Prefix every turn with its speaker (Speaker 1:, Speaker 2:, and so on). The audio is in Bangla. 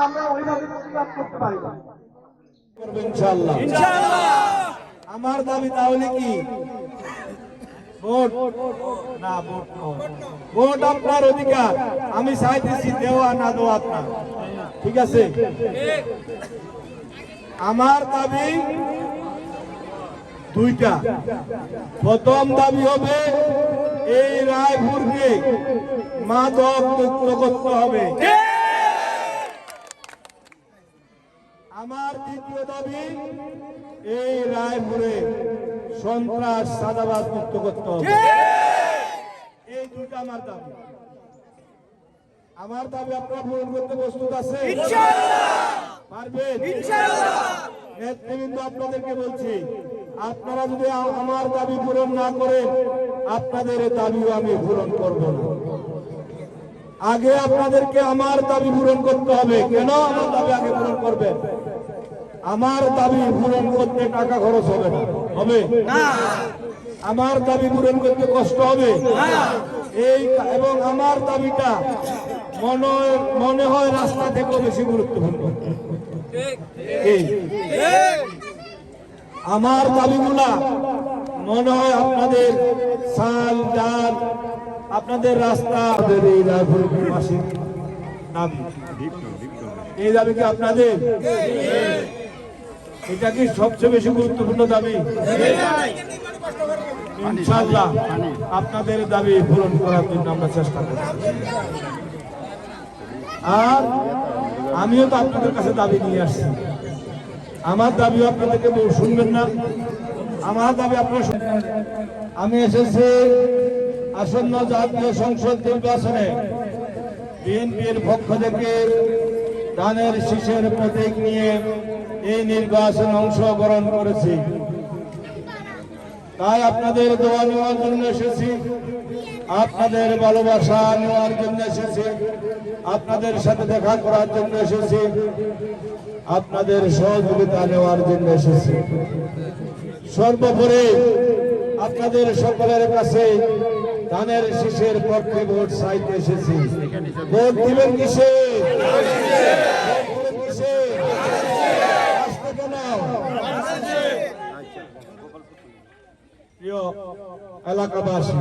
Speaker 1: আমরা ওইভাবে প্রতিবাদ করতে পারি না।
Speaker 2: ইনশাআল্লাহ আমার দাবি তাহলে কি ভোট না, ভোট আপনার অধিকার, আমি চাইতেছি দেওয়া না দেওয়া আপনার, ঠিক আছে। আমার দাবি দুইটা। প্রথম দাবি হবে এই রায়পুরকে মাদক মুক্ত করতে হবে। আমার দ্বিতীয় দাবি এই রায়পুরে সন্ত্রাস চাঁদাবাজ মুক্ত করতে হবে। এই দুইটা আমার দাবি। আমার দাবি আপনারা পূরণ করতে প্রস্তুত আছে? পারবেন? নেতৃবৃন্দ আপনাদেরকে বলছি, আপনারা যদি আমার দাবি পূরণ না করেন, আপনাদের দাবিও আমি পূরণ করব না। আগে আপনাদেরকে আমার দাবি পূরণ করতে হবে। কেন আমার দাবি আগে পূরণ করবেন? আমার দাবি পূরণ করতে টাকা খরচ হবে না, হবে না। আমার দাবি পূরণ করতে কষ্ট হবে এই, এবং আমার দাবিটা মনে হয় রাস্তা থেকেও বেশি গুরুত্বপূর্ণ। আমার দাবিগুলা মনে হয় আপনাদের চাল ডাল, আপনাদের রাস্তা, এই রায়পুরবাসীর দাবি, এই দাবি কি আপনাদের? এটা কি সবচেয়ে বেশি গুরুত্বপূর্ণ দাবি? ইনশাআল্লাহ আপনাদের দাবি পূরণ করার জন্য আমরা চেষ্টা করব। আর আমিও তো আপনাদের কাছে দাবি নিয়ে আসছি। আমার দাবিও আপনাদেরকে শুনবেন না, আমার দাবি আপনারা শুনবেন। আমি এসেছি আসন্ন জাতীয় সংসদ নির্বাচনে বিএনপির পক্ষ থেকে ধানের শীষের প্রতীক নিয়ে এই নির্বাচনে অংশগ্রহণ করেছি। তাই আপনাদের দোয়া নেওয়ার জন্য এসেছি, আপনাদের ভালোবাসা নেওয়ার জন্য এসেছি, আপনাদের সাথে দেখা করার জন্য এসেছি, আপনাদের সহযোগিতা নেওয়ার জন্য এসেছি। সর্বোপরি আপনাদের সকলের কাছে ধানের শীষের পক্ষে ভোট চাইতে এসেছি। ভোট দিবেন কিসে? প্রিয় এলাকাবাসী,